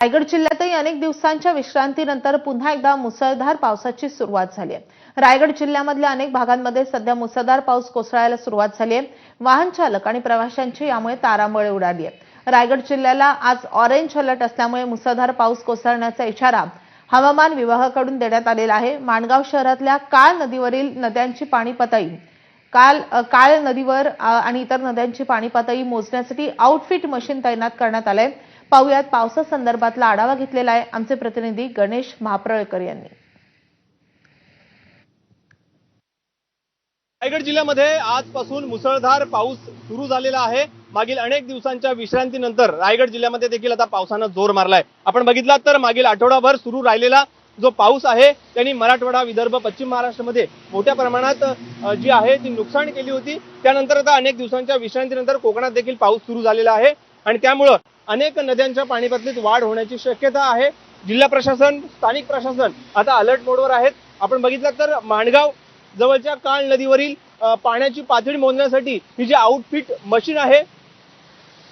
रायगड जिल्ह्यातही अनेक दिवसांच्या विश्रांतीनंतर पुन्हा एकदा मुसळधार पावसाची सुरुवात झाली आहे। रायगड जिल्ह्यामधल्या अनेक भागांमध्ये सध्या मुसळधार पाऊस कोसळायला सुरुवात झाली आहे। वाहन चालक आणि प्रवाशांची यामुळे तारांबळ उडाली आहे। रायगड जिल्ह्याला आज ऑरेंज अलर्ट असल्यामुळे मुसळधार पाऊस कोसळण्याचा इशारा हवामान विभागाकडून देण्यात आलेला आहे। माणगाव शहरातल्या काळ नदीवरील नद्यांची पाणी पातळी काळ नदीवर आणि इतर नद्यांची पाणी पातळी मोजण्यासाठी आउटफिट मशीन तैनात करण्यात आले। पाहुयात पावसासंदर्भातला आढावा घेतलेला आहे आमचे प्रतिनिधी गणेश महाप्रळकर यांनी। रायगड जिल्ह्यामध्ये आजपासून मुसळधार पाऊस सुरू झालेला आहे। मागील अनेक दिवसांच्या विश्रांतीनंतर रायगड जिल्ह्यामध्ये देखील आता पावसानं जोर मारलाय। आपण बघितलात तर मागील आठवडाभर सुरू राहिलेला जो पाऊस आहे त्यांनी मराठवाडा, विदर्भ, पश्चिम महाराष्ट्रामध्ये मोठ्या प्रमाणात जी आहे ती नुकसान केली होती। त्यानंतर आता अनेक दिवसांच्या विश्रांतीनंतर कोकणात देखील पाऊस सुरू झालेला आहे आणि त्यामुळे अनेक नद्यांच्या पाणी पातळीत वाढ होण्याची शक्यता आहे। जिल्हा प्रशासन, स्थानिक प्रशासन आता अलर्ट मोडवर आहेत। आपण बघितलं तर माणगाव जवळच्या काळ नदीवरील पाण्याची पातळी मोजण्यासाठी ही जी आउटफिट मशीन आहे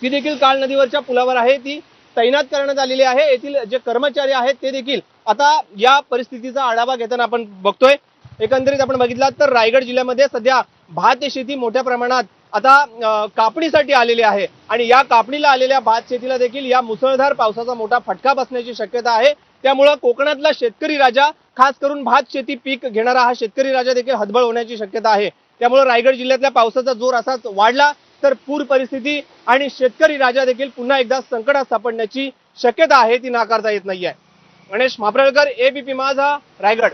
ती देखील काळ नदीवरच्या पुलावर आहे, ती तैनात करण्यात आलेली आहे। येथील जे कर्मचारी आहेत ते देखील आता या परिस्थितीचा आढावा घेताना आपण बघतोय। एकंदरीत आपण बघितलात तर रायगड जिल्ह्यामध्ये सध्या भात शेती मोठ्या प्रमाणात आता कापणीसाठी आलेली आहे आणि या कापणीला आलेल्या भात शेतीला देखील या मुसळधार पावसाचा मोठा फटका बसण्याची शक्यता आहे। त्यामुळे कोकणातला शेतकरी राजा, खास करून भात शेती पीक घेणारा हा शेतकरी राजा देखील हतबल होण्याची शक्यता आहे। त्यामुळे रायगड जिल्ह्यातल्या पावसाचा जोर असाच वाढला तर पूर परिस्थिती आणि शेतकरी राजा देखील पुन्हा एकदा संकटात सापडण्याची शक्यता आहे, ती नाकारता येत नाहीये। गणेश महाप्रळकर, एबीपी माझा, रायगड।